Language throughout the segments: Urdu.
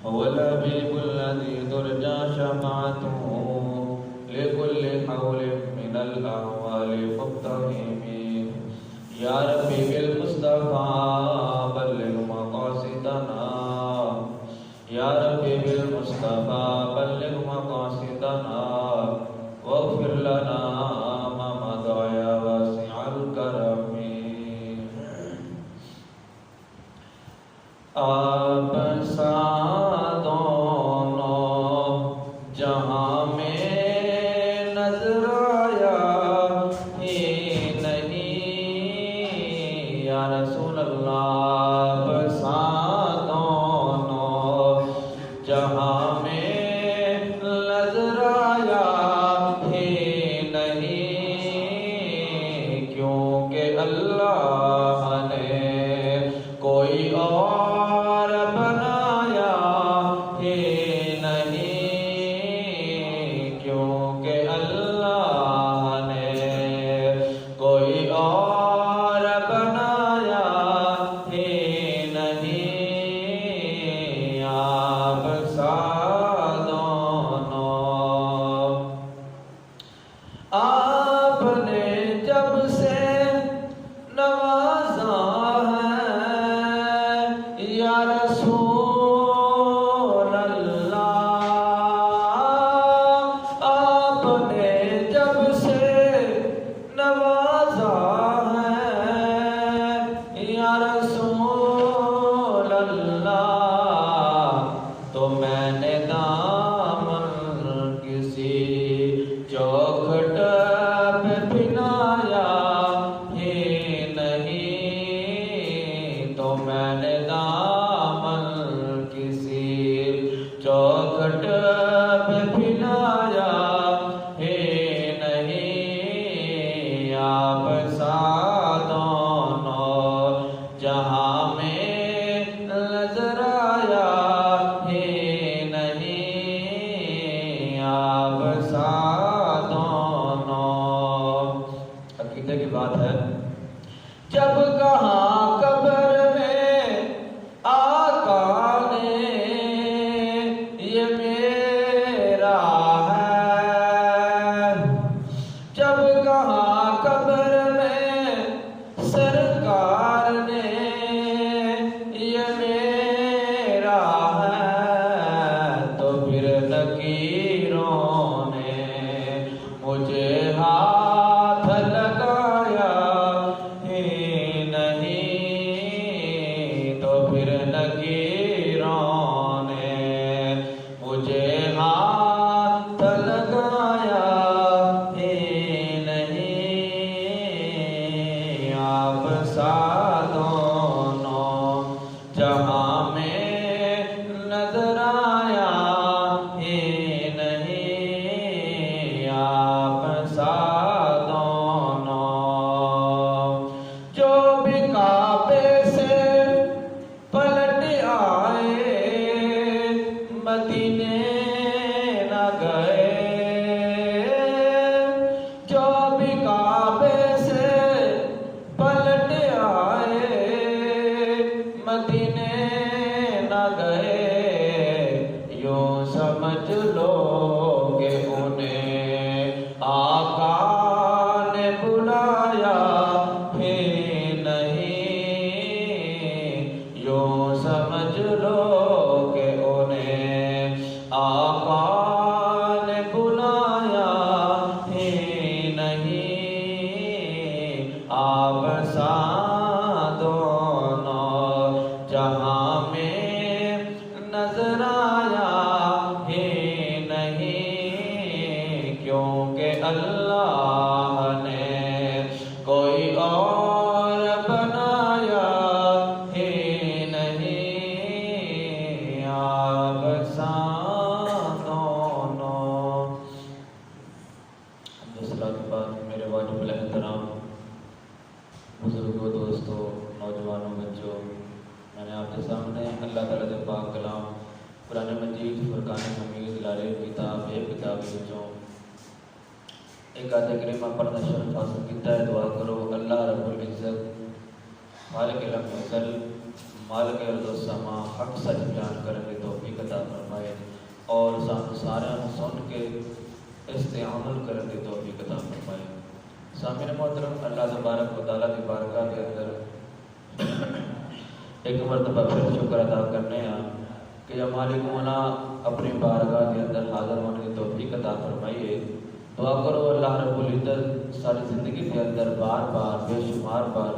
هو الحبيب الذي ترجى شفاعته لكل حول من الأحوال مقتحم يا ربي بالمصطفى بلغ مقاصدنا يا ربي بالمصطفى بلغ مقاصدنا واغفر لنا ما مضى يا واسع الكرم آپ سا دونوں جہاں میں نظر آیا ہی نہیں یا رسول اللہ آپ سا دونوں جہاں میں نظر آیا ہی نہیں کیونکہ اللہ نے کوئی اور بنایا ہی نہیں کیونکہ اللہ نے کوئی اور بنایا ہی نہیں آپ سا دونوں آپ نے جب سے نوازا یا رسول اللہ آپ نے جب سے نوازا ہے یا رسول اللہ تو میں نے دامن کسی چوکھٹ پہ پہنایا ہی نہیں تو میں نے دامن کسی چوکھٹ پہ پہنایا ہی نہیں آپ سا دونوں جہاں میں نظر آیا ہی نہیں آپ سا دونوں عقیدے کی بات ہے جب کہاں قبر میں آقا نے یہ میرا ہے جب کہاں قبر میں سرکار نے یہ میرا ہے تو پھر نکیروں نے مجھے ہاتھ لگایا ہی نہیں تو پھر نکیروں نے مجھے ہاتھ لگایا ہی نہیں آپ سا دونوں جہاں میں نظر آیا ہی نہیں آپ سا دونوں جو بھی کعبے سے پلٹ آئے مدینے نہ گئے جو بھی کعبے سے پلٹ آئے مدینے نہ گئے یوں سمجھ لو کہ انہیں آقا نے بلایا ہی نہیں یوں سمجھ لو کہ انہیں آقا نے بلایا ہی نہیں آپ سا دونوں جہاں میں نظر آیا ہی نہیں کیونکہ اللہ نے کوئی اور بنایا ہی نہیں آپ سا دونوں دوسرا کے بعد میرے واجب الاحترام بزرگوں دوستوں نوجوانوں بچوں میں نے آپ کے سامنے اللہ تعالیٰ کے پاک کلام قرآن مجید فرقان حمید لارے کتاب ایک کتاب بچوں ایک آیت کریمہ پڑھنا شرف حاصل کیتا ہے دعا کرو اللہ رب العزت مالک الحمد مالک ارض و سما حق سچ بیان کرنے کی توفیق عطا فرمائے اور سانو سارے سن کے اس تے عمل کرنے کی توفیق عطا فرمائے۔ سامعین محترم، اللہ تبارک و تعالیٰ کی بارگاہ کے اندر ایک مرتبہ پھر شکر ادا کرنے ہیں کہ یا مالک مولا اپنی بارگاہ کے اندر حاضر ہونے کی توفیق عطا فرمائیے۔ دعا کرو اللہ رب العزت ساری زندگی کے اندر بار بار بے شمار بار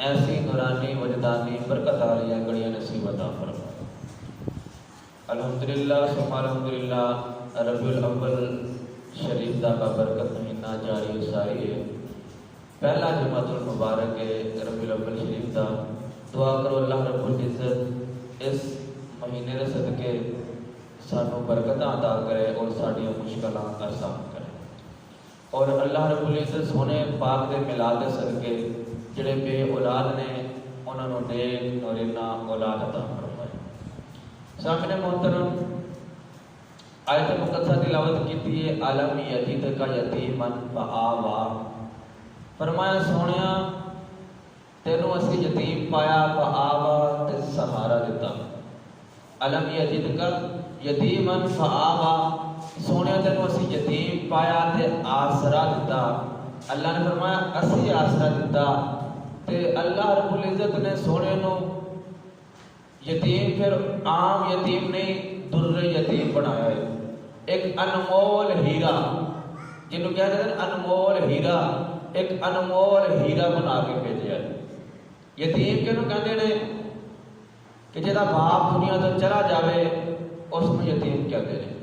ایسی نورانی وجدانی برکت والی گھڑیاں نصیب عطا فرمائے۔ الحمدللہ ثم الحمدللہ، ربیع الاول شریف دا برکت مہینہ جاری و ساری ہے، پہلا جمعۃ المبارک ہے ربیع الاول شریف دا۔ دعا کرو اللہ رب العزت اس مہینے کے صدقے سانو برکتاں عطا کرے اور ساڈیاں مشکلاں آسان کرے، اور اللہ رب العزت سونے پاک دے میلاد دے صدقے جڑے بے اولاد نے انہاں نوں نیک نورینہ اولاد عطا فرمائے۔ سامعین محترم، آیت مقدسہ تلاوت کیتی ہے عالم یتید کا یتیمن فآوا، فرمایا سونیا تینوں اسی یتیم پایا فآوا تے سہارا دیتا۔ علم یتید کا یتیمن فآوا، سونیا تینوں اسی یتیم پایا تے آسرا دیتا۔ اللہ نے فرمایا اسی آسرا دیتا تے اللہ رب العزت نے سونے نو یتیم پھر عام یتیم نہیں در یتیم بنایا ہے، ایک انمول ہیرا جنہوں کہتے ہیں انمول ہیرا، ایک انمول ہیرا بنا کے بھیجا ہے۔ یتیم کنوں کہتے ہیں کہ جدا باپ دنیا تو چلا جاوے اس میں یتیم کہتے ہیں۔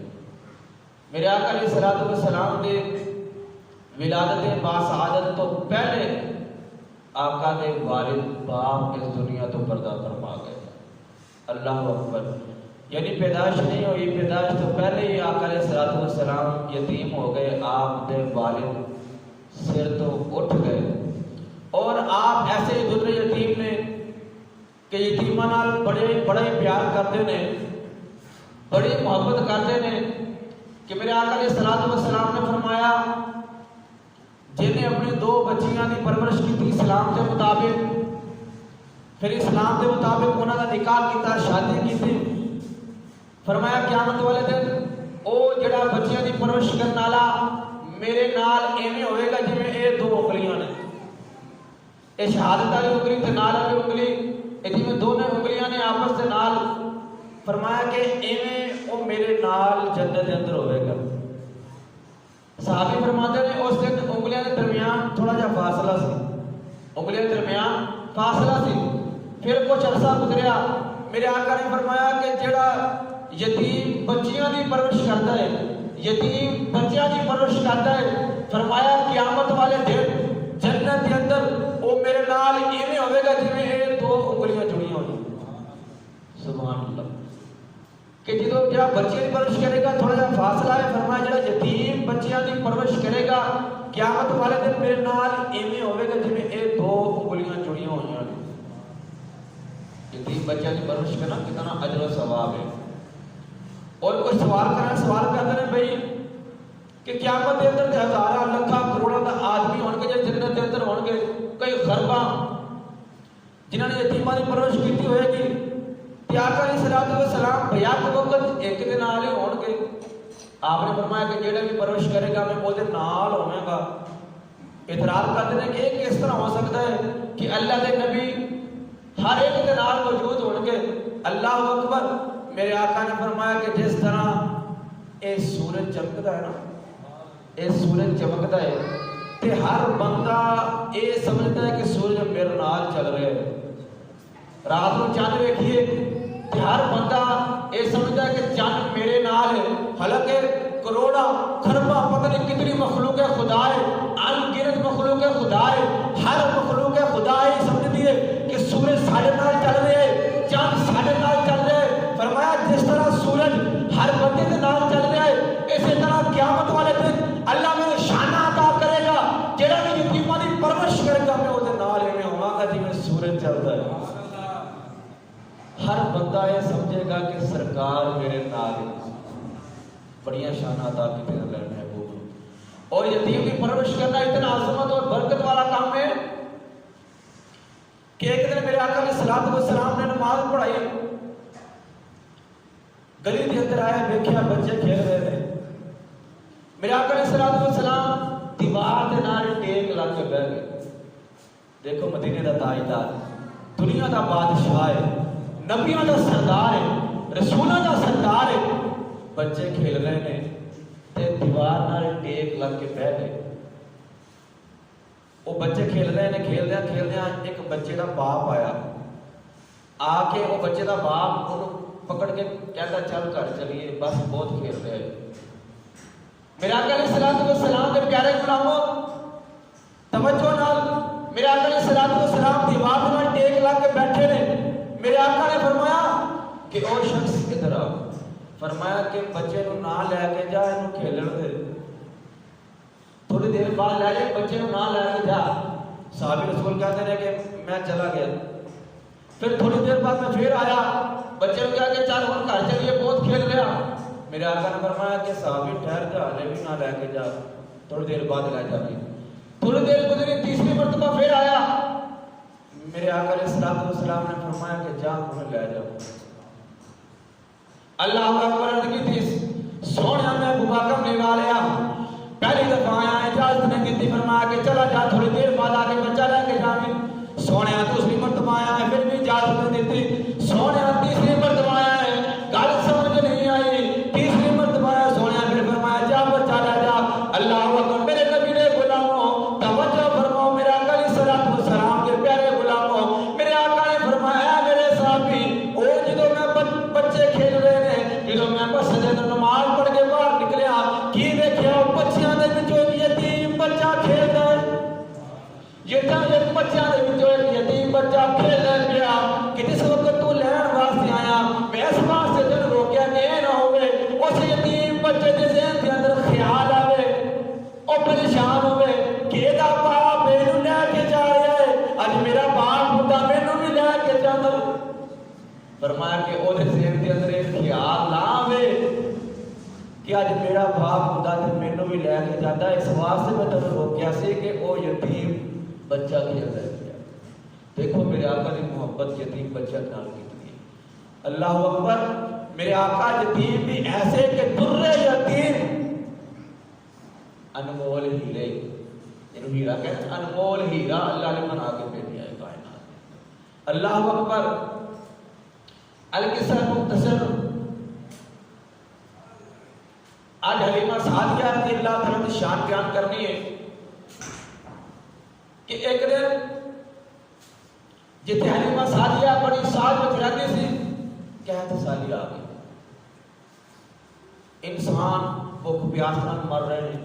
میرے آقا علیہ الصلوۃ والسلام دے ولادت باسعادت تو پہلے آقا دے والد باپ اس دنیا تو پردہ فرما گئے۔ اللہ اکبر، یعنی پیدائش نہیں ہوئی، پیدائش تو پہلے ہی آقا علیہ الصلوۃ والسلام یتیم ہو گئے، آپ دے والد سر تو اٹھ گئے، اور آپ ایسے در یتیم نے کہ یتیماں نال بڑے پیار کرتے نے، بڑی محبت کرتے نے کہ میرے آقا علیہ الصلوۃ والسلام نے فرمایا جنہیں اپنی دو بچیاں کی پرورش کی تھی اسلام کے مطابق، پھر اسلام کے مطابق انہوں نے نکاح کیتا، شادی کی تھی، فرمایا قیامت والے دن او جڑا بچیاں کی پرورش کرنے والا میرے نال ایویں ہوئے گا جویں اے دو انگلیاں نے، اے شہادت والی انگلی تے نال والی انگلی، اے جویں دونوں انگلیاں نے آپس دے نال، فرمایا کہ ایویں او میرے نال جنت دے اندر ہوئے گا۔ صحابی فرماتے ہیں اس دن انگلیاں کے درمیان تھوڑا جا فاصلہ سی، انگلیاں کے درمیان فاصلہ سی، پھر کچھ عرصہ گزریا، میرے آقا نے فرمایا کہ جڑا یتیم بچیاں دی پرورش کرتا ہے، یتیم بچیاں دی پرورش کرتا ہے، فرمایا قیامت والے دن جنت کے اندر وہ میرے نال ایویں ہوئے گا جویں اے دو انگلیاں جڑیاں ہوئی۔ سبحان اللہ، کہ جدو جڑا بچے کی پرورش کرے گا تھوڑا جا فاصلہ ہے، فرمایا جڑا یتیم بچیاں دی پرورش کرے گا قیامت والے دن میرے نال ایویں ہوئے گا جویں اے دو انگلیاں جڑیاں ہوئی ہیں۔ یتیم بچیاں دی پرورش کرنا کتنا اجر و ثواب ہے۔ اور کوئی سوال کرتے ہیں بھائی کہ قیامت کے اندر ہزاراں لکھاں کروڑاں دا آدمی ہون گے جے جنت کے اندر ہون گے، کئی خرباں جنہاں نے یتیماں دی پرورش کیتی ہوئے گی، تے آقا علیہ الصلوۃ والسلام بیعت وقت ایک دے نال ہی ہون گے۔ آپ نے فرمایا کہ جیڑا بھی پرورش کرے گا میں وہ دے نال ہوواں گا۔ اعتراض کرتے ہیں کہ یہ کس طرح ہو سکتا ہے کہ اللہ دے نبی ہر ایک دے نال موجود ہون گے؟ اللہ اکبر، میرے آقا نے فرمایا کہ جس طرح اے سورج چمکتا ہے نا، اے سورج چمکتا ہے تے ہر بندہ اے سمجھتا ہے کہ سورج میرے نال چل رہا ہے۔ رات کو چاند ویکھیے تے ہر بندہ اے سمجھتا ہے کہ چاند میرے نال ہے، حالانکہ کروڑا خربا پتہ نہیں کتنی مخلوق خدا ہے، ان گنت مخلوق خدا ہے، ہر مخلوق خدا ہی سمجھتی ہے کہ سورج ساڑھے نال چل رہا ہے، چاند ساڑھے نال چل رہا ہے۔ فرمایا جس طرح سورج ہر بندے کے نال چل رہا ہے، اسی طرح قیامت والے دن اللہ میں شان عطا کرے گا، جڑا بھی یتیماں دی پرورش کرے گا میں وہ دے نال ایویں ہوواں گا جویں سورج چلدا ہے۔ ہر بندہ یہ سمجھے گا کہ سرکار میرے نال ہے، بڑیاں شان عطا کیتے ہیں اللہ نے محبوب۔ اور یتیم کی پرورش کرنا اتنا عظمت اور برکت والا کام ہے کہ ایک دن میرے آقا علیہ الصلوۃ والسلام نے نماز پڑھائی، گلی کے اندر آیا، دیکھا بچے کھیل رہے تھے، میرے آقا علیہ الصلوۃ والسلام دیوار کے نال ٹیک لگ کے بیٹھ گئے۔ دیکھو مدینے دا تاجدار، دنیا دا بادشاہ ہے، نبیوں دا سردار ہے، رسولوں دا سردار ہے، بچے کھیل رہے ہیں تے دیوار نال ٹیک لگ کے بیٹھ گئے۔ وہ بچے کھیل رہے ہیں، کھیلدیاں ایک بچے دا باپ آیا، آ کے وہ بچے دا باپ انہوں پکڑ کے کہتا چل گھر چلیے، بس بہت کھیل رہے ہیں۔ میرے آقا علیہ الصلوۃ والسلام کے پیارے غلاموں توجہ نال، میرے آقا علیہ الصلوۃ والسلام دیوار نال ٹیک لگ کے بیٹھے نے۔ میرے آقا نے فرمایا کہ او شخص کدھر آ، فرمایا کہ بچے نو نہ لے کے جا، اینو کھیلن دے، تھوڑی دیر بعد لے جائے، بچے نو نہ لے کے جا۔ صحابی رسول کہتے ہیں کہ میں چلا گیا، پھر تھوڑی دیر بعد میں پھر آیا، بچے نو کہا کہ چل ہن گھر چلیے، بہت کھیل رہا۔ میرے آقا نے فرمایا کہ صحابی ٹھہر جا، ہلے بھی نہ لے کے جا، تھوڑی دیر بعد لے جا کے۔ تھوڑی دیر گزری، تیسری مرتبہ پھر آیا، میرے آقا علیہ الصلوۃ والسلام نے فرمایا کہ جا انہیں لے جاؤ۔ اللہ اکبر عرض کی تھی، سونے میں بکاکم نگا لیا، پہلی دفعہ آیا، اجازت نے دیتی، فرمایا کہ چلا جا، تھوڑی دیر بعد آگے بچہ لے کے جاویں۔ سونے دوسری مرتبہ آیا ہے، پھر بھی اجازت نے دیتی۔ سونے تیسری مرتبہ آیا ہے، گل سمجھ نہیں آئی، تیسری مرتبہ آیا، سونے پھر فرمایا جا بچہ لے جا۔ اللہ اکبر، میرے نبی نے غلاموں توجہ فرماؤ، میرے آقا علیہ الصلوۃ والسلام کے پیارے غلاموں، میرے آقا نے فرمایا میرے صحابی، او جدوں میں بچے کھیل رہے ہیں، جدوں میں مسجد نماز پڑھ کے باہر نکلیا، کی دیکھیا بچیاں دے وچوں ایک یتیم بچہ کھیلدا ہے۔ یہ ایک بچہ دے وچوں ایک یتیم بچہ کھیلدا پیا کہ جس وقت تو لین واسطے آیا، میں اس واسطے تینوں روکیا کہ اے نہ ہوے اس یتیم بچے دے ذہن دے اندر خیال آوے، او پریشان ہوے کہ ایدا باپ اینوں لے کے جا رہا ہے، اج میرا باپ ہوندا مینوں بھی لے کے جاندا۔ فرمایا کہ او دے ذہن دے اندر ایک خیال نہ آوے کہ اج میرا باپ ہوندا تے مینوں بھی لے کے جاندا، اس واسطے میں تینوں روکیا سی کہ او یتیم بچہ کھیلدا ہے۔ دیکھو میرے آقا کی محبت یتیم بچہ نال کیتی ہے۔ اللہ اکبر، میرے آقا یتیم بھی ایسے کہ در یتیم، انمول ہیرے، انہوں ہیرا کہتے ہیں، انمول ہیرا اللہ نے بنا کے بھیجا ہے کائنات۔ اللہ اکبر، القصہ مختصر، آج حلیمہ سعدیہ رضی اللہ تعالیٰ کی شان بیان کرنی ہے کہ ایک دن جتنے حلیمہ سعدیہ بڑی ساتھ میں رہتی سی، قحط سالی آ گئی، انسان بھوک پیاس نال مر رہے ہیں،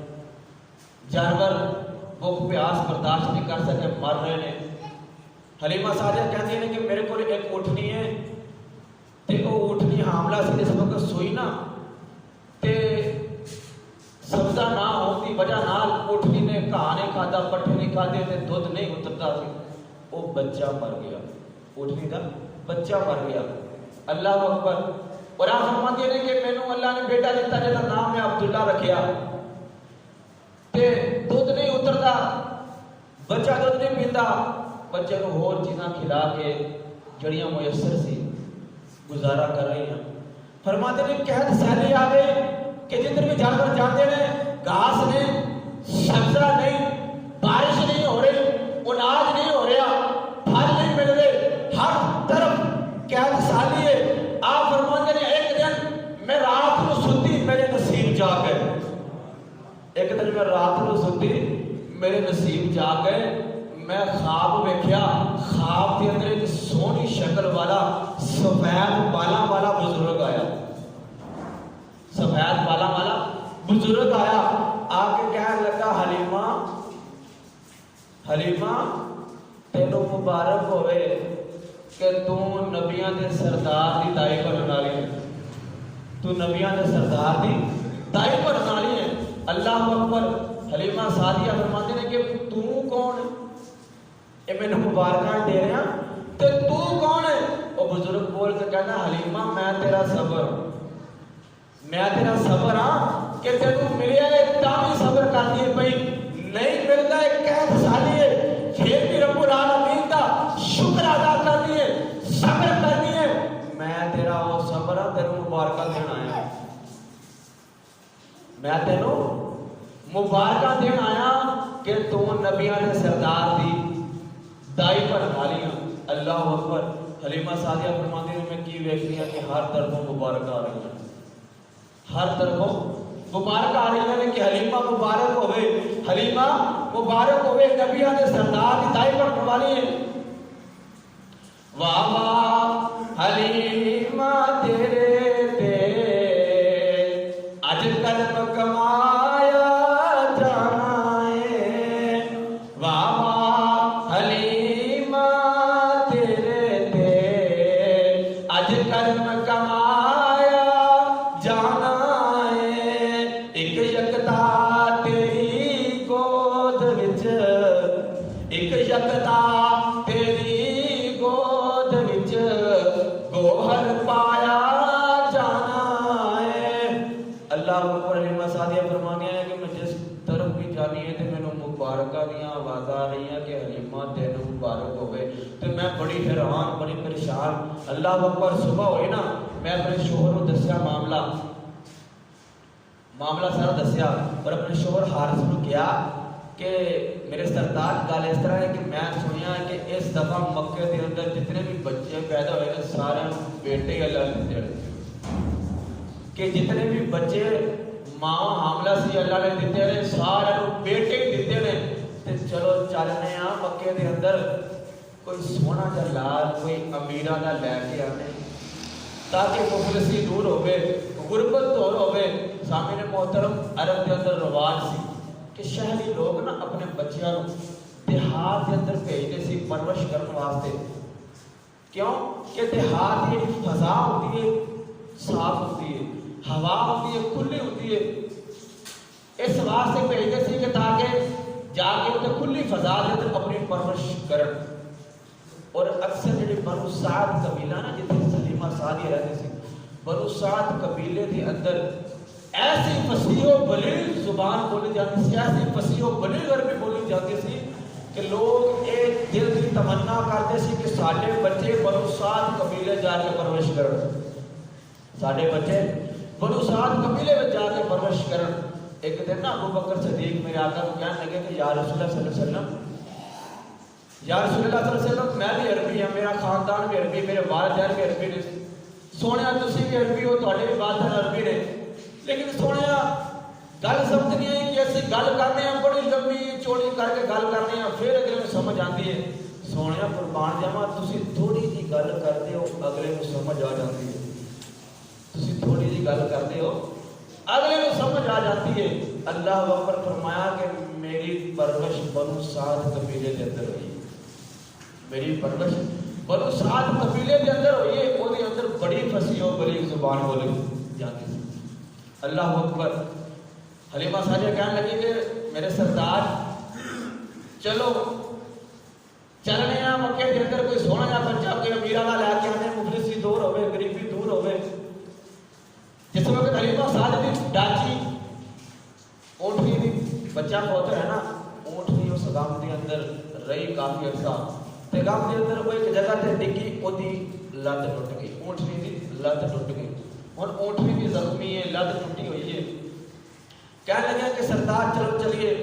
جانور بھوک پیاس برداشت نہیں کر سکے مر رہے ہیں۔ حلیمہ سعدیہ کہتی ہیں کہ میرے کو ایک اٹھنی ہے تے وہ اٹھنی حاملہ سی، جس وقت سوئی نا تے سبزہ نہ ہوتی وجہ نال اٹھنی نے گھاہ نہیں کھادا، پٹھے نہیں کھادے تے دودھ نہیں اترتا سی، وہ بچہ مر گیا، اٹھنی دا بچہ مر گیا۔ اللہ اکبر، اور آپ فرماتے ہیں کہ مینوں اللہ نے بیٹا دیتا جس کا نام ہے عبداللہ رکھیا، تے دودھ نہیں اترتا، بچہ دودھ نہیں پیندا، بچے کو اور چیزاں کھلا کے جڑیاں میسر سی گزارا کر رہی ہیں۔ فرماتے ہیں قحط سیلی آ گئی کہ جدھر بھی جانور جاتے ہیں گھاس نہیں، سبزہ نہیں، بارش نہیں ہو رہی، اناج نہیں ہو رہا، پھل نہیں مل رہے، ہر طرف قحط سالی ہے۔ آپ فرماتے ہیں ایک دن میں رات کو ستی میرے نصیب جا گئے، ایک دن میں رات کو ستی میرے نصیب جا گئے، میں خواب دیکھیا، خواب کے اندر ایک سونی شکل والا سفید بالا والا بزرگ آیا، سفید بالا والا بزرگ آیا، آ کے کہنے لگا حلیمہ حلیمہ تینوں مبارک ہوئے کہ تو نبیاں دے سردار دی دائی بنن والی ہے، تو نبیاں دے سردار دی دائی بنن والی ہے۔ اللہ اکبر، حلیمہ سعدیہ فرماتے ہیں کہ تو کون ہے؟ اے میں نے مبارکاں دے رہا تے تو کون ہے؟ وہ بزرگ بول کے کہنا حلیمہ میں تیرا صبر، میں تیرا صبر ہاں کہ تینوں ملیا ہے تاں صبر کرتی ہے پئی، نہیں ملتا ہے قحط سالی ہے، پھر بھی رب العالمین دا شکر تینوں مبارکہ دین آیا، میں تینوں مبارکہ دین آیا کہ تو نبیاں دے سردار دی دائی پر حالیاں۔ اللہ اکبر۔ حلیمہ سعدیہ فرماتی ہیں میں کی ویکھنی ہے کہ ہر طرفوں مبارکہ آ رہی ہیں، ہر طرفوں مبارکہ آ رہی ہیں کہ حلیمہ مبارک ہوئے، حلیمہ مبارک ہوئے، نبیاں دے سردار دی دائی پر حوالی ہیں۔ واہ واہ حلیمہ تیرے تے اج قدم کمایا جانا ہے، واہ واہ حلیمہ تیرے تے اج قدم کمایا جانا ہے، ایک یکتا تیری گود وچ، ایک یکتا تیری گود وچ گوہر پایا جانا ہے۔ اللہ اکبر۔ حلیمہ سعدیہ فرمانے ہیں کہ میں جس طرف بھی جانی ہے تو میں مبارکہ دیاں آواز آ رہی ہیں کہ حلیمہ تینوں مبارک ہوئے، تو میں بڑی حیران بڑی پریشان۔ اللہ اکبر۔ صبح ہوئی نا، میں اپنے شوہر کو دسیا معاملہ سارا دسیا، اور اپنے شوہر حارث کو کیا کہ میرے سردار گل اس طرح ہے کہ میں سنیا کہ اس دفعہ مکے کے اندر جتنے بھی بچے پیدا ہوئے ہیں سارے بیٹے اللہ دیتے ہیں، کہ جتنے بھی بچے ماں حاملہ سی اللہ نے دیتے ہیں سارے بیٹے ہی دیتے ہیں، تے چلو چلنے ہاں مکے کے اندر کوئی سونا جا لال کوئی امیرہ دا لے کے آنے تاکہ مفلسی دور ہوئے، غربت دور ہوئے۔ سامنے محترم عرب کے اندر رواج سی کہ شہری لوگ نا اپنے بچیاں دیہات کے اندر بھیجتے سی پرورش کرنے واسطے، کیوں کہ دیہات کی فضا ہوتی ہے صاف ہوتی ہے، ہوا ہوتی ہے کھلی ہوتی ہے، اس واسطے بھیجتے سی کہ تاکہ جا کے انہیں کھلی فضا کے اندر اپنی پرورش کرن۔ اور اکثر جڑے بنو سعد قبیلہ نا جتنے حلیمہ سعدیہ رہتے سی، بنو سعد قبیلے کے اندر ایسی فصیح و بلیغ زبان بولی جاتی سی، ایسی فصیح و بلیغ عربی بولی جاتی سی کہ لوگ ایک دل کی تمنا کرتے سی کہ سارے بچے بنو سعد قبیلے جا کے پرورش کرن، سارے بچے بنو سعد قبیلے میں جا کے پرورش کرن۔ ایک دن نا ابو بکر صدیق میرے آقا کو کہنے لگے کہ یا رسول اللہ صلی اللہ علیہ وسلم، یا رسول اللہ صلی اللہ علیہ وسلم، میں بھی عربی ہوں، میرا خاندان بھی عربی، میرے والدین بھی عربی نے، سونے تسی بھی عربی ہو، تھوڑے بھی والدین عربی نے، لیکن سونے گل سمجھ نہیں ہے کہ اسی گل کرنے ہیں بڑی لمبی چوڑی کر کے گل کرنے ہیں پھر اگلے میں سمجھ آتی ہے۔ سونے قربان جاواں تسی تھوڑی جی گل کرتے ہو اگلے میں سمجھ آ جاتی ہے، تسی تھوڑی جی گل کرتے ہو اگلے میں سمجھ آ جاتی ہے۔ اللہ اکبر۔ فرمایا کہ میری پرورش بنو سعد قبیلے کے اندر ہوئی، میری پرورش بنو سعد قبیلے کے اندر ہوئی ہے، وہ اندر بڑی فصیح و بلیغ زبان بولی جاتی ہے۔ اللہ اکبر۔ حلیمہ سعدیہ کہنے لگی کہ میرے سردار چلو چلنے ہیں مکے کے اندر، کوئی سونا جا بچہ کوئی امیرہ نہ لے کے آنے، مفلسی دور ہوئے، غریبی دور ہوئے۔ جس وقت حلیمہ سعدیہ دی ڈاچی اونٹنی دی بچہ پوتر ہے نا، اونٹنی اس غم کے اندر رہی کافی عرصہ، تے غم کے اندر وہ ایک جگہ تے ڈگی، وہ دی لت ٹوٹ گئی، اونٹنی دی لت ٹوٹ گئی، اور اونٹنی بھی زخمی ہے، لت ٹوٹی ہوئی ہے۔ کہنے لگا کہ سردار چلو چلیے،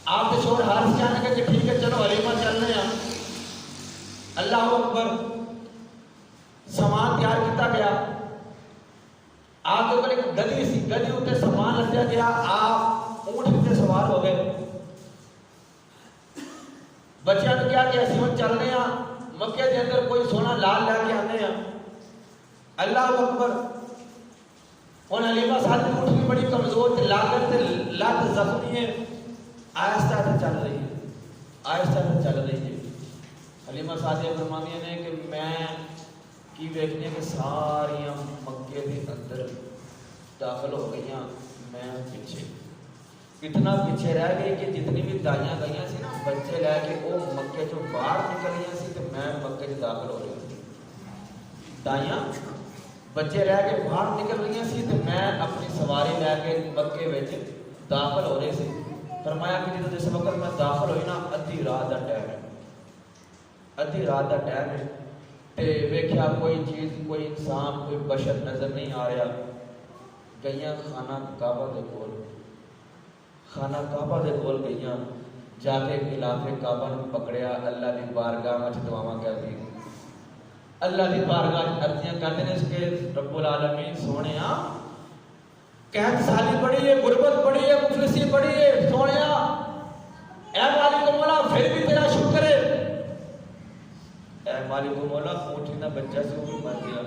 آپ کے شوہر حارث کہنے لگا کہ ٹھیک ہے چلو حلیمہ چلنے ہیں۔ اللہ اکبر۔ سامان تیار کیتا گیا، آپ کے اوپر ایک گدی سی، گدی اتنے سامان لگیا گیا، آپ اونٹ پہ سوار ہو گئے۔ بچیاں نے کیا کہ اسی ہم چلنے ہیں مکے کے اندر کوئی سونا لال لے کے آنے ہیں۔ اللہ اکبر۔ اور حلیمہ سعدیہ کی اٹھنی بڑی کمزور تھی، لاغر تھی، لت زخمی ہے، آہستہ آہستہ چل رہی ہے، آہستہ آہستہ چل رہی ہے۔ حلیمہ سعدیہ فرماتی ہیں کہ میں کی ویکھنے کہ ساریاں مکے کے اندر داخل ہو گئی ہیں، میں پیچھے اتنا پیچھے رہ گئی کہ جتنی بھی دائیاں گئیاں سی نا بچے لے کے وہ مکے چوں باہر نکلیاں سی تو میں مکے چ داخل ہو رہی تھی، دائیاں بچے رہ کے باہر نکل رہی سی تو میں اپنی سواری لے کے مکے وچ داخل ہو رہے سی۔ فرمایا کہ جس وقت میں داخل ہوئی نا ادھی رات کا ٹائم ہے، ادھی رات کا ٹائم ہے، تے ویکھیا کوئی چیز، کوئی انسان، کوئی بشر نظر نہیں آ رہا. گئیاں خانہ کعبہ دے کول، خانہ کعبہ دے کول گئیاں، جا کے خلاف کعبہ نو پکڑیا، اللہ دی بارگاہ وچ دعاواں کردی، اللہ دی بارگاہ وچ عرضیاں کردے نے کہ رب العالمین سونیا قحط سالی بڑی ہے، غربت بڑی ہے، مفلسی بڑی ہے، سونیا اے مالک مولا پھر بھی تیرا شکر ہے، اے مالک مولا اونٹی دا بچہ سے وہ بھی مر گیا،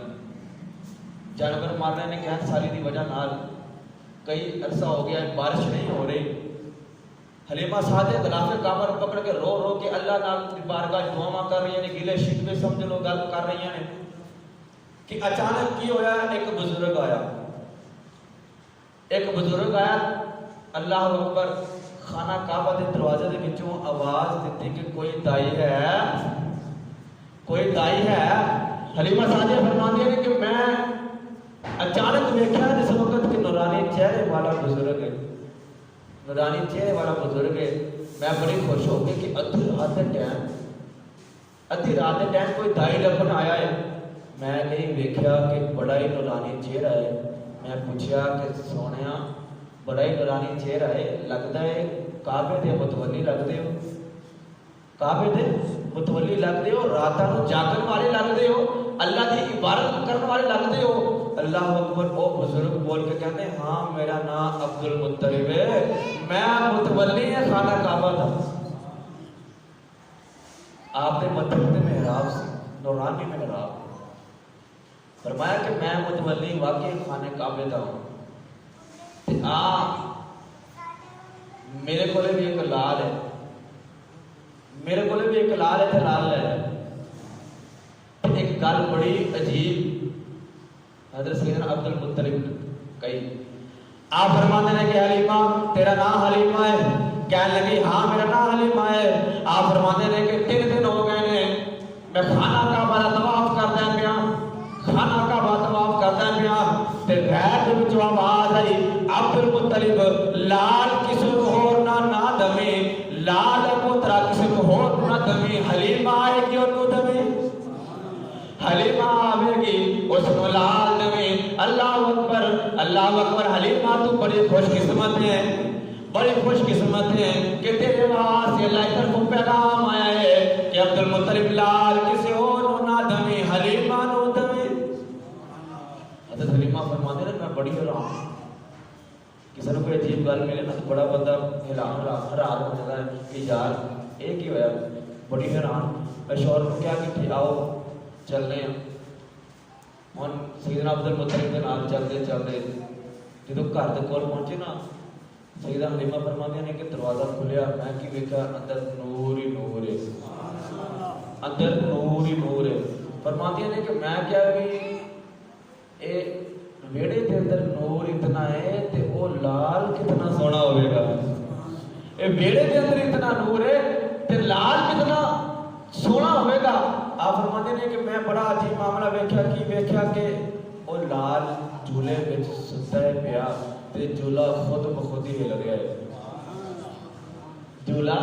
جانور مارنے نے قحط سالی دی وجہ نال کئی عرصہ ہو گیا بارش نہیں ہو رہی. حلیمہ سعدیہ غلاف کعبہ پکڑ کے رو رو کے اللہ نال بارگاہ دعاواں کر رہی ہیں، گلے شکوے سمجھ لو گل کر رہی ہیں کہ اچانک کی ہویا، ایک بزرگ آیا، ایک بزرگ آیا، اللہ اکبر، خانہ کعبہ دے دروازے دے وچوں آواز دیتی کہ کوئی دائی ہے، کوئی دائی ہے. حلیمہ سعدیہ فرماتی ہے کہ میں اچانک دیکھا جس وقت کہ نورانی چہرے والا بزرگ ہے، نورانی چہرے والا بزرگ ہے. میں بڑی خوش ہو گئی کہ ادھی رات کے ٹائم کوئی دائی لبن آیا ہے. میں نہیں دیکھا کہ بڑا ہی نورانی چہرہ ہے. میں پوچھا کہ سونیا بڑا ہی نورانی چہرہ ہے، لگتا ہے کعبے دے متولی لگتے ہو، کعبے دے متولی لگتے ہو، راتاں نو جاگن والے لگتے ہو، اللہ کی عبادت کرنے والے لگتے ہو. اللہ اکبر. او بزرگ بول کے کہتے ہیں ہاں میرا نام عبد المطلب ہے، میں متولی ہے خانہ کعبہ دا. آپ نے مطلب میں محراب سے نورانی محراب فرمایا کہ میں متولی واقعی خانہ کعبے دا ہوں. میرے کو بھی ایک لال ہے، میرے کو بھی ایک لال ہے، لال ہے. ایک گل بڑی عجیب حضرت سیدنا عبد المطلب کہی. آپ فرماتے ہیں کہ حلیمہ تیرا نام حلیمہ ہے؟ کہنے لگی ہاں میرا نام حلیمہ ہے. آپ فرماتے ہیں کہ 3 دن ہو گئے نے میں خانہ کعبہ دا طواف کردا پیا، خانہ کعبہ طواف کردا پیا تے غیر دے وچوں آواز آئی عبد المطلب لال کسے ہور نہ دمی، لال پوترا کسے ہور نہ دمی، حلیمہ آئے گی اور تو دمی، حلیمہ آئے گی اس کو لال دمی. اللہ اکبر، اللہ اکبر. حلیمہ تو بڑی خوش قسمت ہے، بڑی خوش قسمت ہے کہ تیرے واسطے اللہ کی طرف پیغام آیا ہے کہ عبد المطلب لال کسی اور نہ دمی، حلیمہ نو دمی. حضرت حلیمہ فرماتے ہیں میں بڑی حیران، کسی نے کوئی عجیب گل ملے نا تو بڑا بندہ حیران ہو جاتا ہے کہ یار یہ کی ہوا. بڑی حیران. میں شوہر کو کیا کہ آؤ چلنے ہیں. ہوں سیدنا عبد المطلب کے نام چلتے چلتے جدو گھر کے کول پہنچے نا سیدہ حلیمہ فرماتی ہیں کہ دروازہ کھلیا، میں کی دیکھا اندر نور ہی نور ہے، اندر نور ہی نور ہے. فرماتی ہیں کہ میں کیا بھی اے ویڑے کے اندر نور اتنا ہے تے وہ لال کتنا سونا ہوئے گا. اے ویڑے کے اندر اتنا نور ہے تے لال کتنا سونا ہوئے گا. آپ فرماتے ہیں کہ میں بڑا عجیب معاملہ ویکھیا کہ وہ لال جھولے وچ ستا ہے پیا تے جھولا خود بخود ہی ہل رہا ہے، جھولا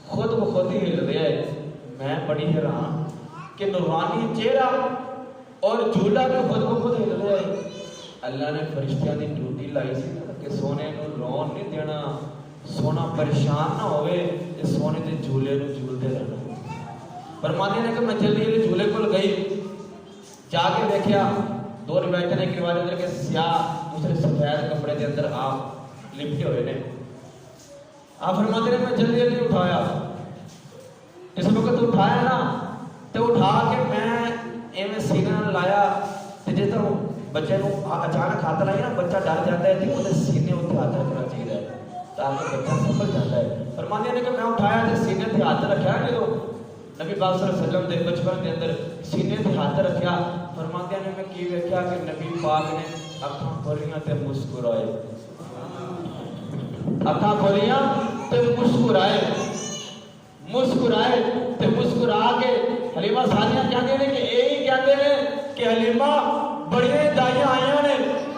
خود بخود ہی ہل رہا ہے. میں بڑی حیران کہ نورانی چہرہ اور جھولا بھی خود بخود ہل رہا ہے. اللہ نے فرشتیاں دی ڈیوٹی لائی سی کہ سونے نو رون نہیں دینا، سونا پریشان نہ ہوئے تے سونے دے جھولے نو جھولتے رہنا. فرماتے ہیں کہ میں جلدی جلدی جھولے کو گئی، جا کے دیکھا 2 روایتیں ایک روایت اندر کہ سیاہ دوسرے سفید کپڑے کے اندر آپ لپٹے ہوئے نے. آپ فرماتے ہیں میں جلدی جلدی اٹھایا، اس وقت اٹھایا نا تو اٹھا کے میں ایویں سینے نال لایا تے جس طرح بچے کو اچانک ہاتھ لائی نا بچہ ڈر جاتا ہے کہ وہ سینے اتنے ہاتھ رکھنا چاہیے تاکہ بچہ سنبھل جاتا ہے. فرماتے ہیں کہ میں اٹھایا تے سینے تے ہاتھ رکھا جو نبی پاک صلی اللہ علیہ وسلم دے بچپن کے اندر سینے تے ہاتھ رکھیا. فرماتے ہیں میں کی ویکھیا کہ نبی پاک نے اکھاں کھولیاں تے مسکرائے، اکھاں کھولیاں تے مسکرائے، مسکرائے تے مسکرا کے حلیمہ سعدیہ کہتے ہیں کہ یہی کہتے ہیں کہ حلیمہ بڑیاں دائیاں آئیاں نے،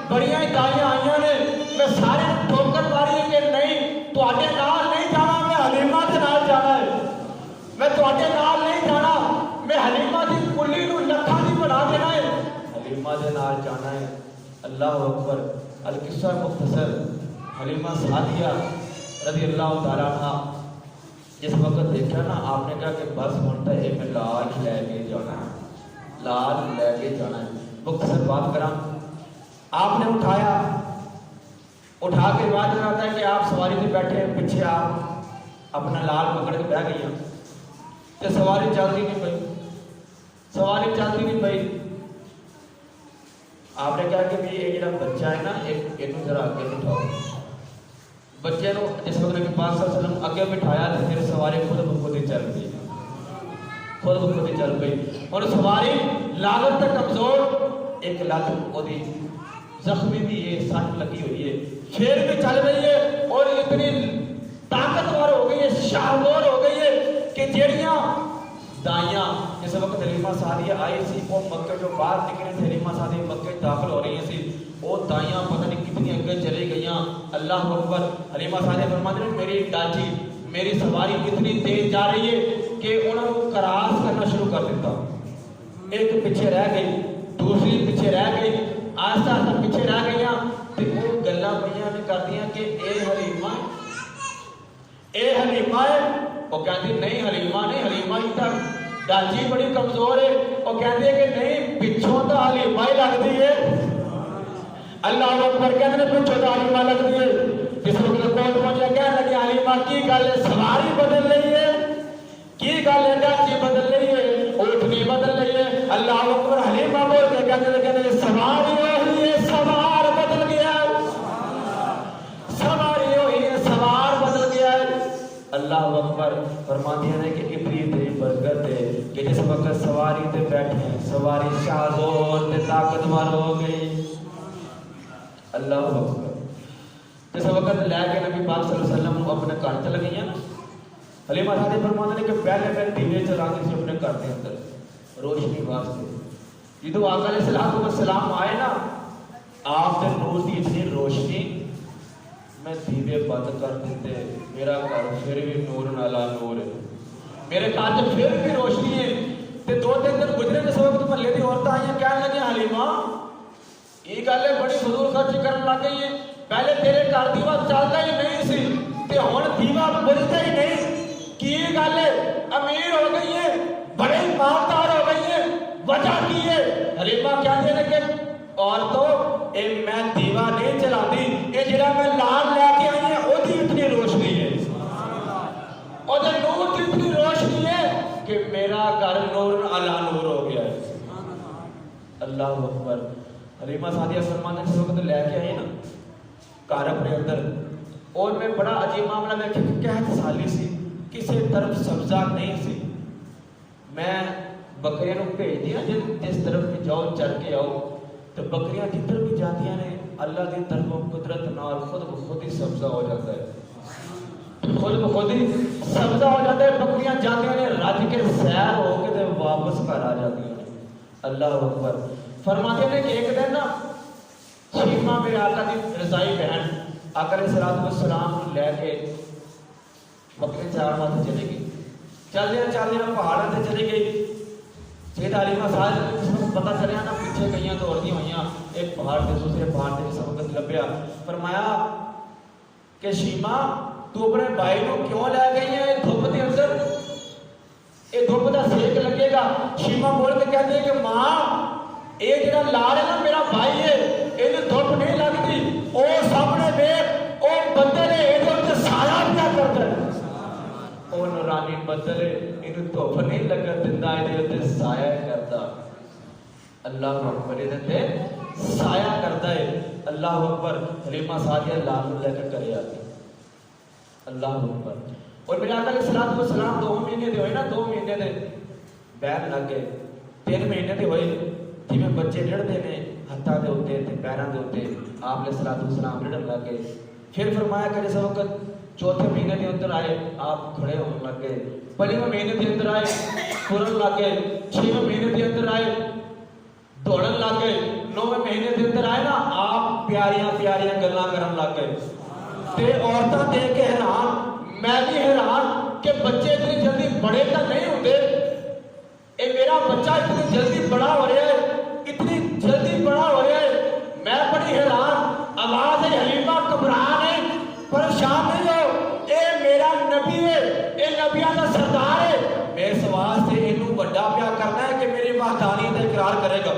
بڑیاں دائیاں آئیاں نے، میں سارے ٹھوکر ماری کہ نہیں تواڈے نال نہیں جانا، میں حلیمہ دے نال جانا ہے، میں تواڈے نال نہیں جانا، میں حلیمہ دی کلی نو حلیمہ دے نال جانا ہے. اللہ اکبر. القصہ مختصر. حلیمہ سعدیہ رضی اللہ تعالیٰ عنہ جس وقت دیکھا نا آپ نے کہا کہ بس ہوتا ہے میں لال لے کے جانا ہے, لال لے کے جانا ہے. مختصر بات کرا, آپ نے اٹھایا, اٹھا کے بعد آتا ہے کہ آپ سواری پہ بیٹھے, پیچھے آپ اپنا لال پکڑ کے بہ گئی ہیں تو سواری چلتی نہیں پئی, سواری چلتی نہیں پئی. آپ نے کہا کہ بھی یہ جڑا بچہ ہے نا یہ ذرا اگے بٹھاؤ. بچے نو جس وقت نبی پاک صلی اللہ علیہ وسلم اگے بٹھایا تو پھر سواری خود بخود ہی چل گئی, خود بخود ہی چل گئی. اور سواری لاگت تک کمزور, ایک لت وہی زخمی بھی ہے, سٹ لگی ہوئی ہے, پھر بھی چل رہی ہے اور اتنی طاقتور ہو گئی ہے, شاہور ہو گئی ہے کہ جیڑیاں دائیاں جس وقت حلیمہ سعدیہ آئی سی وہ مکے جو باہر نکلے تھے, حلیمہ سعدیہ مکے داخل ہو رہی ہیں سی, وہ دائیاں پتہ نہیں کتنی اگے چلی گئیاں. اللہ اکبر. حلیمہ سعدیہ فرماتے ہیں میری ڈاچی میری سواری اتنی تیز جا رہی ہے کہ انہوں نے کراس کرنا شروع کر دیتا. ایک پیچھے رہ گئی, دوسری پیچھے رہ گئی, آہستہ آہستہ پیچھے رہ گئیاں. تو وہ گلاں پہ نے کر دیا کہ اے حلیمہ, اے حلیمہ ہے. وہ کہتی نہیں حلیمہ نہیں, حلیمہ ہی تھا, ڈاچی بڑی کمزور ہے. وہ کہتی ہے کہ نہیں پچھوں تو حلیمہ ہی لگتی ہے. اللہ اکبر. کہتے ہیں پچھوں تو حلیمہ لگتی ہے. جس وقت کوٹ پہنچا کہنے لگے حلیمہ کی گل ہے, سواری بدل رہی ہے, کی گل ہے, ڈاچی بدل رہی ہے, اونٹنی بدل رہی ہے. اللہ اکبر. حلیمہ بول کے کہتے ہیں سواری وہی ہے, سوار بدل گیا, سواری وہی ہے, سوار بدل گیا ہے. اللہ اکبر. فرماتی ہیں کہ اتنی تیری برکت ہے کہ جس وقت سواری تے بیٹھے ہیں سواری شاہزور تے طاقتور ہو گئی. اللہ اکبر. جس وقت لے کے نبی پاک صلی اللہ علیہ وسلم اپنے گھر چل گئی ہیں. حلیمہ سعدیہ فرماتے ہیں کہ پہلے میں دیوے چلاتی تھی اپنے گھر کے اندر روشنی واسطے. جدو آقا علیہ السلام آئے نا, آپ کے نور کی اتنی روشنی میں دیوے بند کر دیتے, میرا گھر پھر بھی نور نالا نور ہے, میرے گھر سے پھر بھی روشنی ہے. تے 2-3 دن گزرے جس وقت محلے دی عورتیں آئیں کہنے لگی حلیمہ یہ گل ہے بڑی فضول خرچ کرنے لگ گئی ہے, پہلے تیرے گھر دیوا چلتا ہی نہیں سی تے ہن دیوا بجھتا ہی نہیں, کی گل ہے, امیر ہو گئی ہے, بڑے ایماندار ہو گئی ہے, وجہ کی ہے؟ حلیمہ کہتے ہیں کہ عورتوں اے میں دیوا نہیں چلاتی, اے جڑا میں لال لے کے آئی ہے وہ اتنی روشنی ہے, اور نور کی اتنی روشنی ہے کہ میرا گھر نور علی نور ہو گیا ہے. اللہ اکبر. حلیمہ سعدیہ فرماتے ہیں اس وقت لے کے آئی نا گھر اپنے اندر, اور میں بڑا عجیب معاملہ میں قحط سالی سی, کسی طرف سبزہ نہیں سی. میں بکریاں کو بھیج دیا جس طرف بھی جاؤ چل کے آؤ, تو بکریاں جدھر بھی جاتی ہیں اللہ کی طرف قدرت نال خود بخود ہی سبزہ ہو جاتا ہے, خود بخود ہی سبزہ ہو جاتا ہے. بکریاں جاتی ہیں رج کے سیر ہو کے تے واپس گھر آ جاتی ہیں. اللہ اکبر. فرماتے ہیں کہ ایک دن نا شیمہ میرے آقا کی رضائی بہن آقا علیہ السلام لے کے بکری چار واسطے چلی گئی. چلدیا پہاڑوں سے چلی گئی. سیدہ حلیمہ سعدیہ پتہ چلیا نا پیچھے گئیاں دوڑتی ہوئیاں, ایک پہاڑ سے دوسرے پہاڑ سے جس وقت لبیا. فرمایا کہ شیمہ تو اپنے بھائی کو کیوں لے گئی ہے دھوپ کے اندر, یہ دھوپ کا سیک لگے گا. شیمہ بول کے کہتی ہے کہ ماں یہ جڑا لال ہے نا میرا بھائی ہے, یہ دھوپ نہیں لگتی, وہ سامنے دیکھ وہ بدل ہے یہ سایہ کیا کرتا ہے, وہ نورانی بدل ہے یہ دھوپ نہیں لگن دیندا, یہ سایہ کرتا. اللہ اکبر. یہ سایہ کرتا ہے. اللہ اکبر. حلیمہ سعدیہ لال لے کے کرے آتی. اللہ اکبر. اور میرے آقا علیہ السلام 2 مہینے دے ہوئے نا, 2 مہینے دے بیٹھ لگ گئے, 3 مہینے دے ہوئے جی میں بچے لڑتے ہیں ہاتھوں کے اتنے تے پیروں کے اتنے, آپ علیہ السلام لڑن لگ گئے. پھر فرمایا کہ جس وقت 4تھے مہینے کے اندر آئے آپ کھڑے ہونے لگ گئے, 5ویں مہینے کے اندر آئے ٹرن لگ گئے, 6ویں مہینے کے اندر آئے دوڑن لگ گئے, 9ویں مہینے کے اندر آئے نا آپ پیاریاں پیاریاں گلاں کرن لگ گئے. تے عورتیں دیکھ کے حیران, میں بھی حیران کہ بچے اتنی جلدی بڑے تو نہیں ہوتے, اے میرا بچہ اتنی جلدی بڑا ہو رہا ہے, اتنی جلدی انسان نہیں ہو، اے میرا نبی ہے، اے نبیوں کا سردار ہے، میں اس واسطے اینو بڑا پیا کرنا ہے کہ میری وحدانیت کا اقرار کرے گا،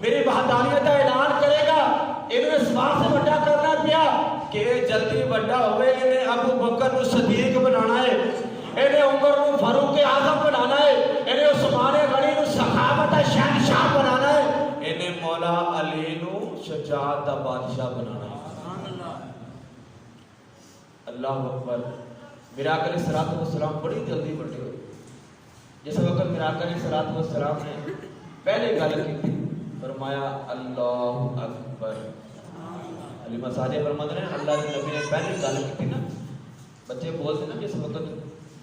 میری وحدانیت کا اعلان کرے گا، اینو اس واسطے بڑا کرنا پیا کہ جلدی بڑا ہوئے، انہیں ابو بکر نو صدیق بنانا ہے، انہیں عمر نو فاروق اعظم بنانا ہے، انہیں عثمان غنی نو سخاوت شہنشاہ بنانا ہے، انہیں مولا علی نو شجاعت دا بادشاہ بنانا ہے۔ اللہ اکبر۔ میرا آقا علیہ السلام بڑی جلدی بڑھے ہوئے۔ جس وقت میرا آقا علیہ السلام نے پہلے گل کی تھی، فرمایا اللہ اکبر۔ حلیمہ سعدیہ فرماتے ہیں اللہ کے نبی نے پہلی گل کی تھی نا، بچے بولتے نا جس وقت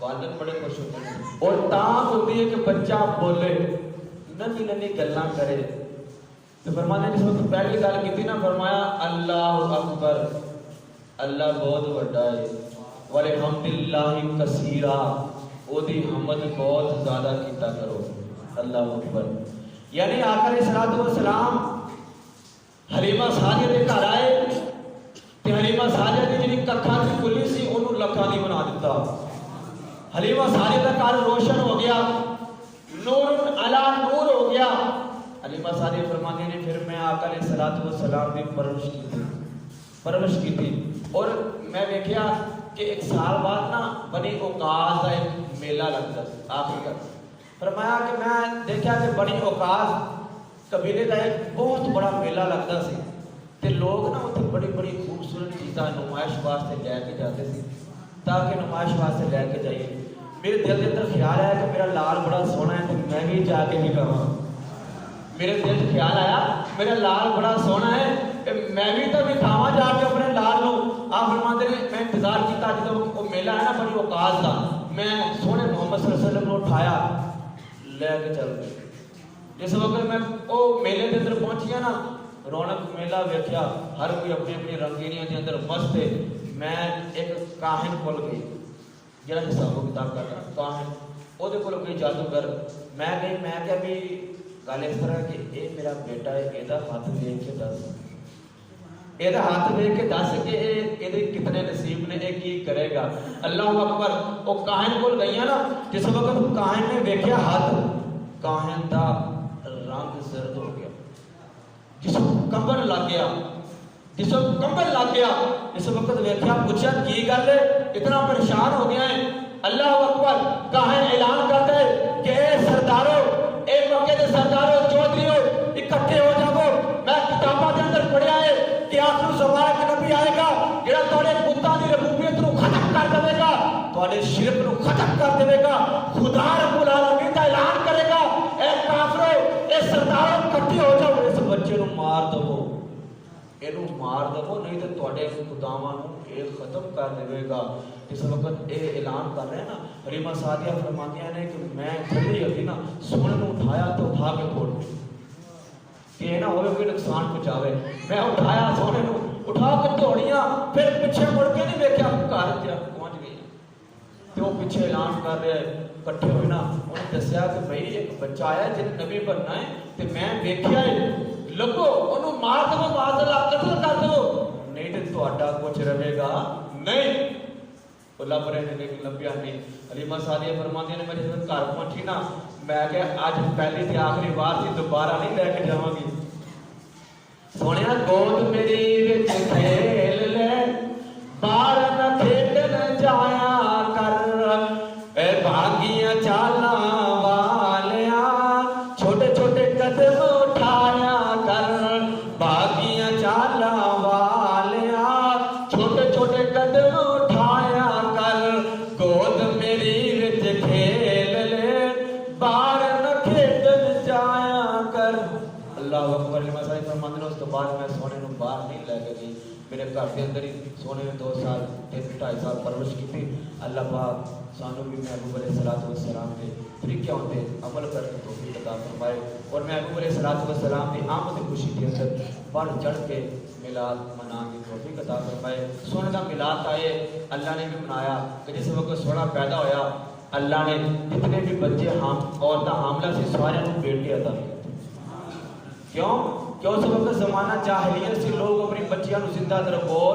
والدین بڑے خوش ہوتے ہیں، اور تاں ہوتی ہے کہ بچہ بولے، ننی ننی گلاں کرے، تو فرماتے ہیں جس وقت پہلی گل کی تھی نا، فرمایا اللہ اکبر، اللہ بہت بڑا ہے، وَلِحَمْدِ کثیرا، او دی حمد بہت زیادہ کیتا کرو، اللہ اکبر۔ یعنی آقا علیہ السلام حلیمہ سعدیہ دے گھر آئے تے حلیمہ سعدیہ دی جڑی ککھاں دی کلی سی اونوں لکھاں دی بنا دیتا۔ حلیمہ سعدیہ دا گھر روشن ہو گیا، نور علی نور ہو گیا۔ حلیمہ سعدیہ فرماتی نے پھر میں آقا علیہ السلام دی پرورش کی تھی اور میں دیکھیا کہ ایک سال بعد نا بنی اوقاز کا ایک میلہ لگتا ہے آخری کا۔ فرمایا کہ میں دیکھا کہ بنی اوقاز قبیلے کا ایک بہت بڑا میلہ لگتا سی تے لوگ نا اتنے بڑی بڑی خوبصورت چیزاں نمائش واسطے لے کے جاتے سی تاکہ نمائش واسطے لے کے جائیے۔ میرے دل کے اندر خیال آیا کہ میرا لال بڑا سونا ہے تو میں بھی جا کے ہی کہاں، میرے دل سے خیال آیا میرا لال بڑا سونا ہے کہ میں بھی تو دکھاواں جا کے اپنے لال نو۔ آپ فرماتے ہیں میں انتظار کیتا جب وہ میلہ ہے نا بڑی اوقاز کا، میں سونے محمد صلی اللہ علیہ وسلم کو اٹھایا لے کے چل گئے۔ جس وقت میں وہ میلے کے اندر پہنچیا نا، رونق میلہ ویکھیا، ہر کوئی اپنی اپنی رنگینیاں کے اندر مست ہے۔ میں ایک کاہن کول گئی جہاں حساب و کتاب کرتا کاہن، وہ گئی جادوگر، میں گئی، میں کیا بھی گل اس طرح کہ اے میرا بیٹا ہے، یہ ہاتھ دیکھ کے دس، یہ ہاتھ دیکھ کے دس کہ یہ کتنے نصیب نے، یہ کی کرے گا۔ اللہ اکبر۔ وہ کاہن کول گئی نا، جس وقت کاہن نے ویکھیا ہاتھ، کاہن دا رنگ زرد ہو گیا، جس کو کمبن لگ گیا، جس کو کمبن لگ گیا۔ اس وقت ویکھیا پوچھا کی گل ہے، اتنا پریشان ہو گیا ہے۔ اللہ اکبر۔ کاہن اعلان کرتا ہے کہ اے سردارو، اے موقع دے سردارو، چودھریو، اکٹھے ہو جاؤ۔ میں کتاباں کے اندر پڑھیا ہے کہ آخر زمان ایک نبی آئے گا جڑا تھوڑے بتاں دی ربوبیت نو ختم کر دے گا، تھوڑے شرک نو ختم کر دے گا، خدا رب العالمین کا اعلان کرے گا اے کافرو، اے سردارو اکٹھے ہو جاؤ، اس بچے نو مار دو، اینو مار دو، نہیں تو تھوڑے خداواں نو اے ختم کر دے گا۔ اس وقت اے اعلان کر رہے ہیں نا، حلیمہ سعدیہ فرماتی ہیں کہ میں جلدی ہوتی نا سونے نو اٹھایا تو اٹھا کے کھول دی کہ نہ ہوئے کوئی نقصان پہنچاوے، میں اٹھایا سونے نو اٹھا کے دوڑیاں، پھر پیچھے مڑ کے نہیں دیکھا، گھر پہنچ گئی تو وہ پیچھے اعلان کر رہے کٹھے ہوئے نا، انہوں نے دسیا کہ بھائی ایک بچہ آیا جن نبی بننا ہے تو میں دیکھیا ہے، لگو انہوں مار دو، معاذ اللہ قتل کر دو، نہیں تو تہاڈا کچھ رہے گا نہیں۔ وہ لب رہے ہیں لیکن لبیا نہیں۔ حلیمہ سعدیہ فرماتی ہیں میں جب گھر پہنچی نا، میں کہ آج پہلی تھی آخری بار تھی، دوبارہ نہیں لے کے جاؤں گی۔ سونیا گود میری وچ کھیل لے، باہر نہ کھیڈن جایا کر، اے بھاگیاں چالاں والیاں، چھوٹے چھوٹے قدم اٹھایا کر، بھاگیاں چالاں والیاں، چھوٹے چھوٹے قدم اٹھایا کر، گود میری وچ کھیل لے، باہر نہ کھیڈن جایا کر۔ اللہ اکبر۔ حلیمہ سعدیہ فرماتے ہیں اس کے بعد میں سونے نو باہر نہیں لے کے گئی، میرے گھر کے اندر ہی سونے نے 2 سال 2.5 سال پرورش کی تھی۔ اللہ پاک سانو بھی محبوب علیہ السلام کے طریقے ہوتے عمل کر کے توفیق عطا فرمائے، اور محبوب علیہ السلام کی آمد خوشی کے اندر بڑھ چڑھ کے میلاد منانے کی توفیق عطا فرمائے۔ سونے کا میلاد آئے اللہ نے بھی منایا کہ جس وقت سونا پیدا ہویا اللہ نے جتنے بھی بچے عورتیں حاملہ سے سارے کو بیٹے عطا کیے۔ کیوں کہ اس وقت زمانہ جاہلیت سے لوگ اپنی بچیاں زندہ درگور